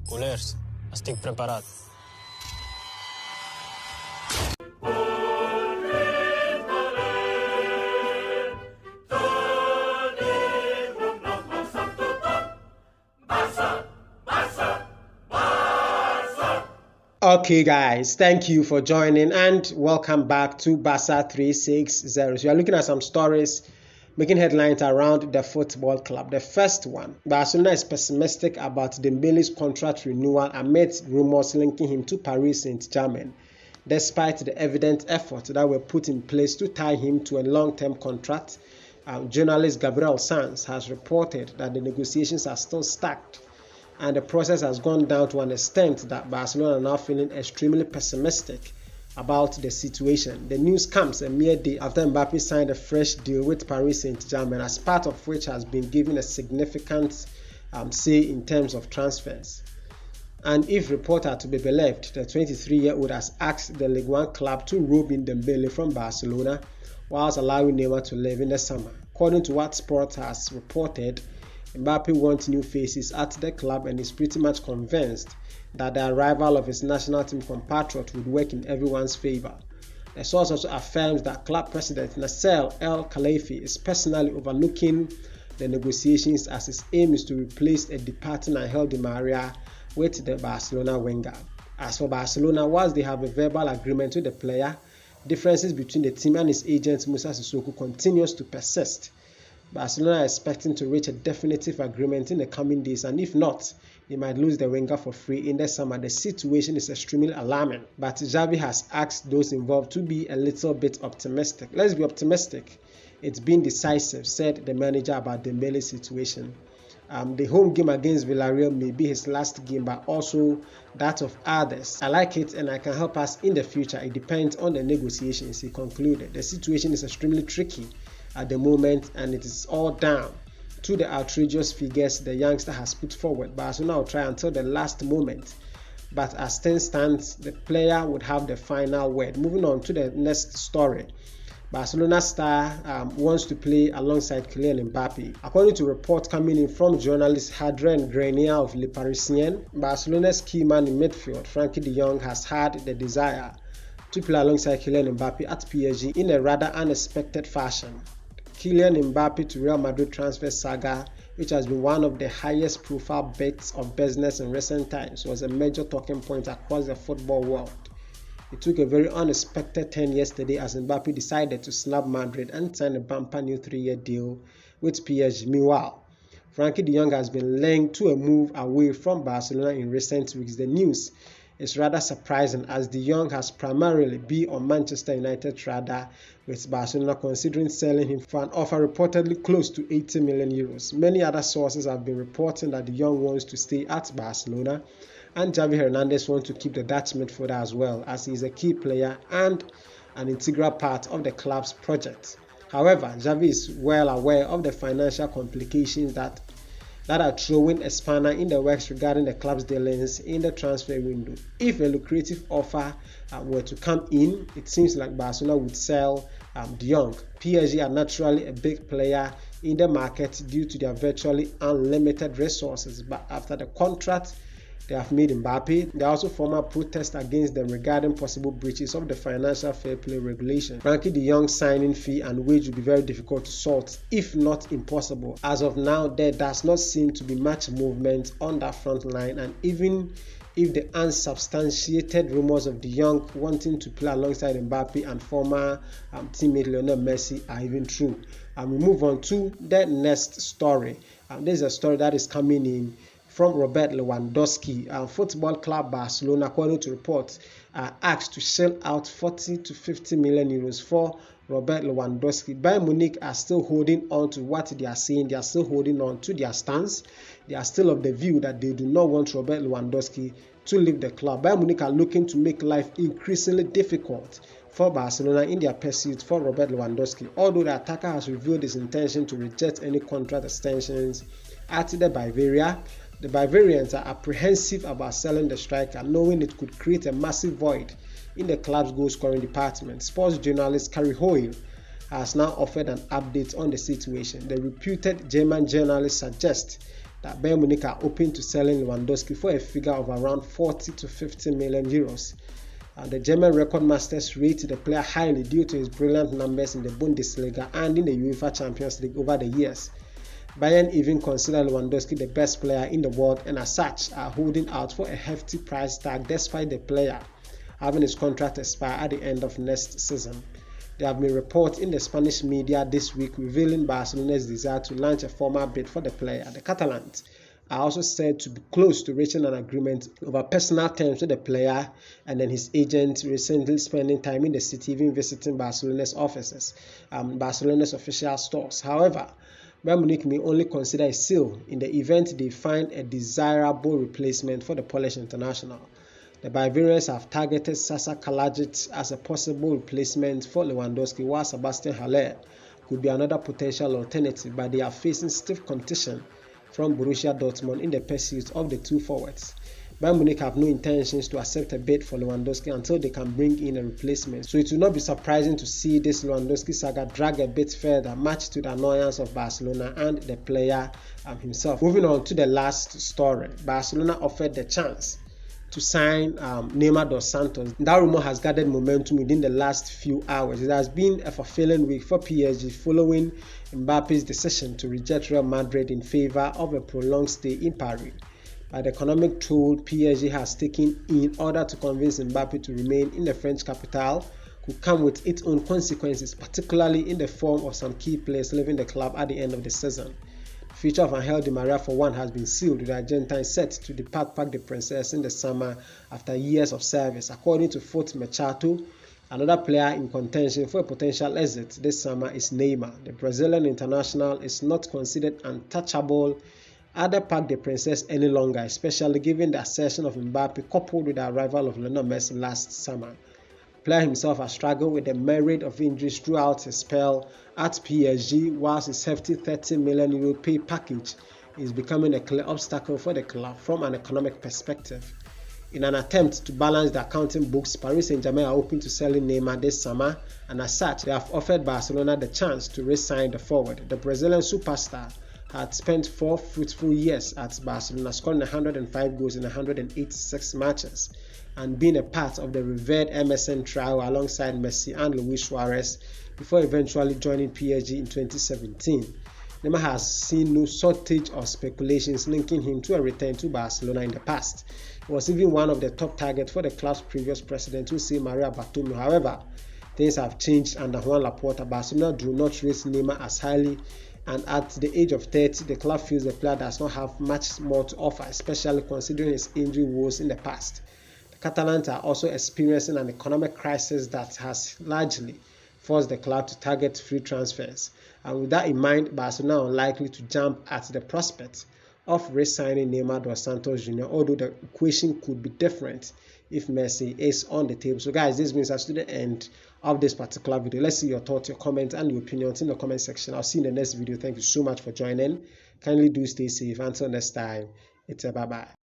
Goleiros, estic preparat. Okay guys, thank you for joining and welcome back to Barca 360. So we are looking at some stories making headlines around the football club. The first one, Barcelona is pessimistic about Dembele's contract renewal amid rumors linking him to Paris Saint-Germain, despite the evident effort that were put in place to tie him to a long-term contract. Journalist Gabriel Sanz has reported that the negotiations are still stacked, and the process has gone down to an extent that Barcelona are now feeling extremely pessimistic about the situation. The news comes a mere day after Mbappe signed a fresh deal with Paris Saint-Germain, as part of which has been given a significant say in terms of transfers. And if reported to be believed, the 23-year-old has asked the Ligue 1 club to rope in Dembele from Barcelona, whilst allowing Neymar to leave in the summer. According to what Sport has reported, Mbappe wants new faces at the club and is pretty much convinced that the arrival of his national team compatriot would work in everyone's favor. The source also affirms that club president Nasser El Khelaifi is personally overlooking the negotiations, as his aim is to replace a departing Angel Di Maria with the Barcelona winger. As for Barcelona, whilst they have a verbal agreement with the player, differences between the team and his agent Musa Sissoko continues to persist. Barcelona are expecting to reach a definitive agreement in the coming days, and if not, they might lose the winger for free in the summer. The situation is extremely alarming, but Xavi has asked those involved to be a little bit optimistic. Let's be optimistic. It's been decisive, said the manager about Dembele's situation. The home game against Villarreal may be his last game, but also that of others. I like it and I can help us in the future. It depends on the negotiations, he concluded. The situation is extremely tricky at the moment, and it is all down to the outrageous figures the youngster has put forward. Barcelona will try until the last moment, but as things stand, the player would have the final word. Moving on to the next story, Barcelona star wants to play alongside Kylian Mbappe. According to reports coming in from journalist Hadrien Grenier of Le Parisien, Barcelona's key man in midfield, Franck de Jong, has had the desire to play alongside Kylian Mbappe at PSG in a rather unexpected fashion. Kylian Mbappe to Real Madrid transfer saga, which has been one of the highest profile bits of business in recent times, was a major talking point across the football world. It took a very unexpected turn yesterday as Mbappe decided to snub Madrid and sign a bumper new 3-year deal with PSG. Meanwhile, Franck de Jong has been linked to a move away from Barcelona in recent weeks. The news is rather surprising, as de Jong has primarily been on Manchester United's radar, with Barcelona considering selling him for an offer reportedly close to 80 million euros. Many other sources have been reporting that de Jong wants to stay at Barcelona, and Xavi Hernandez wants to keep the Dutch midfielder as well, as he is a key player and an integral part of the club's project. However, Xavi is well aware of the financial complications that are throwing a spanner in the works regarding the club's dealings in the transfer window. If a lucrative offer were to come in, it seems like Barcelona would sell de Jong. PSG are naturally a big player in the market due to their virtually unlimited resources, but after the contract they have made Mbappe, there are also formal protests against them regarding possible breaches of the financial fair play regulation. Franck de Jong's signing fee and wage will be very difficult to sort, if not impossible. As of now, there does not seem to be much movement on that front line, and even if the unsubstantiated rumors of de Jong wanting to play alongside Mbappe and former teammate Lionel Messi are even true. We move on to the next story. This is a story that is coming in from Robert Lewandowski. Football club Barcelona, according to reports, are asked to shell out 40 to 50 million euros for Robert Lewandowski. Bayern Munich are still holding on to what they are saying. They are still holding on to their stance. They are still of the view that they do not want Robert Lewandowski to leave the club. Bayern Munich are looking to make life increasingly difficult for Barcelona in their pursuit for Robert Lewandowski, although the attacker has revealed his intention to reject any contract extensions at the Bavaria. The Bavarians are apprehensive about selling the striker, knowing it could create a massive void in the club's goal-scoring department. Sports journalist Carrie Hoyle has now offered an update on the situation. The reputed German journalist suggests that Bayern Munich are open to selling Lewandowski for a figure of around 40 to 50 million euros. The German record masters rate the player highly due to his brilliant numbers in the Bundesliga and in the UEFA Champions League over the years. Bayern even consider Lewandowski the best player in the world, and as such are holding out for a hefty price tag despite the player having his contract expire at the end of next season. There have been reports in the Spanish media this week revealing Barcelona's desire to launch a formal bid for the player. The Catalans are also said to be close to reaching an agreement over personal terms with the player, and then his agent recently spending time in the city, even visiting Barcelona's offices, Barcelona's official stores. However, Bayern Munich may only consider a sale in the event they find a desirable replacement for the Polish international. The Bavarians have targeted Sasa Kalajic as a possible replacement for Lewandowski, while Sebastian Haller could be another potential alternative, but they are facing stiff competition from Borussia Dortmund in the pursuit of the two forwards. Bayern Munich have no intentions to accept a bid for Lewandowski until they can bring in a replacement, so it will not be surprising to see this Lewandowski saga drag a bit further, much to the annoyance of Barcelona and the player himself. Moving on to the last story, Barcelona offered the chance to sign Neymar dos Santos. That rumor has gathered momentum within the last few hours. It has been a fulfilling week for PSG following Mbappe's decision to reject Real Madrid in favor of a prolonged stay in Paris. By the economic toll PSG has taken in order to convince Mbappe to remain in the French capital could come with its own consequences, particularly in the form of some key players leaving the club at the end of the season. The future of Angel Di Maria, for one, has been sealed, with the Argentine set to depart Parc des Princes in the summer after years of service. According to Foot Mercato, another player in contention for a potential exit this summer is Neymar. The Brazilian international is not considered untouchable at the Parc des Princes any longer, especially given the accession of Mbappe coupled with the arrival of Lionel Messi last summer. The player himself has struggled with a myriad of injuries throughout his spell at PSG, whilst his hefty €30 million pay package is becoming a clear obstacle for the club from an economic perspective. In an attempt to balance the accounting books, Paris Saint-Germain are hoping to sell in Neymar this summer, and as such, they have offered Barcelona the chance to re-sign the forward. The Brazilian superstar had spent 4 fruitful years at Barcelona, scoring 105 goals in 186 matches, and being a part of the revered MSN trio alongside Messi and Luis Suarez before eventually joining PSG in 2017. Neymar has seen no shortage of speculations linking him to a return to Barcelona in the past. He was even one of the top targets for the club's previous president, Jose Maria Bartomeu. However, things have changed under Joan Laporta. Barcelona do not rate Neymar as highly, and at the age of 30, the club feels the player does not have much more to offer, especially considering his injury woes in the past. The Catalans are also experiencing an economic crisis that has largely forced the club to target free transfers. And with that in mind, Barcelona are unlikely to jump at the prospect of re-signing Neymar dos Santos Jr., although the equation could be different if Messi is on the table. So guys, this brings us to the end of this particular video. Let's see your thoughts, your comments, and your opinions in the comment section. I'll see you in the next video. Thank you so much for joining. Kindly do stay safe. Until next time, it's a bye-bye.